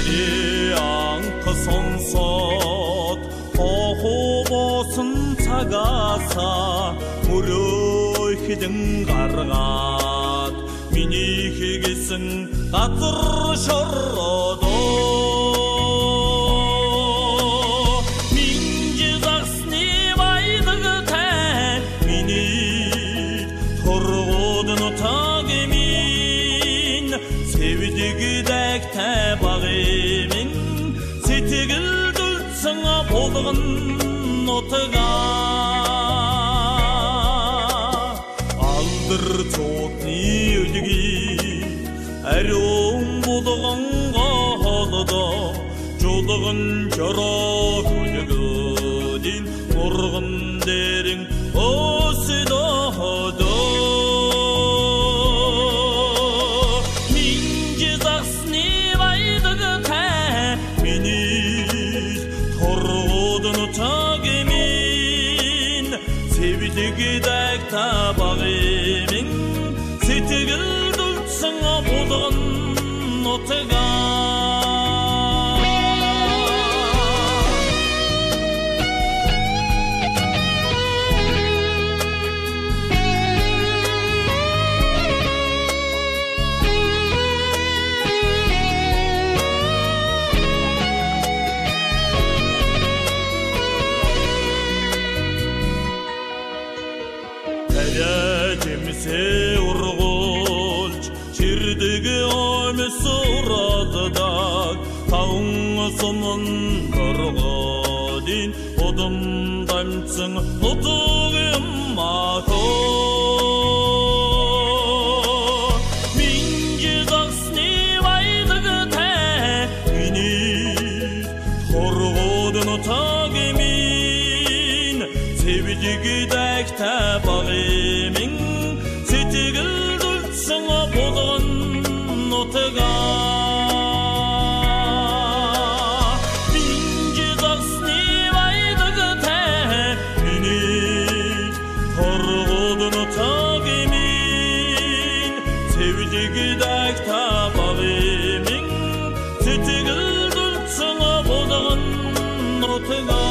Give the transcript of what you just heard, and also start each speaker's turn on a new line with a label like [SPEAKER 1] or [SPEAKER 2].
[SPEAKER 1] аңқы сонсот қоқу босын цагаса мөрөйхдің қарғат минихігесің қатыр шородо минжі зақсыны байдығы тән минит тұрғудын тағымин севдігі дәкті бағымин сетігіл дүлсіңа болығын отыға алдыр чотны өлігі әрің болығын қалыда жолығын жара көлігіден ұрғын дерің осы дағыда минжі зақсыны байдығы тәмені тұрғыдың тағымин севдігі дәк табағымин сетігіл дүлсіңа болығын отыға Тәләтемсе ұрғылч, жердегі өмесі ұрадыдақ, тауыңы сонын ұрғадин, одым дамцың ұтығым мақы. Минжі зақсыны байдығы тәмені, ұрғадын тағымин, севдігі дәк табағымин сетігіл дүлсіңа болығын отыға минжі зақсыны байдығы тәмені тұрғыдың тағымин севдігі дәк табағымин сетігіл дүлсіңа болығын отыға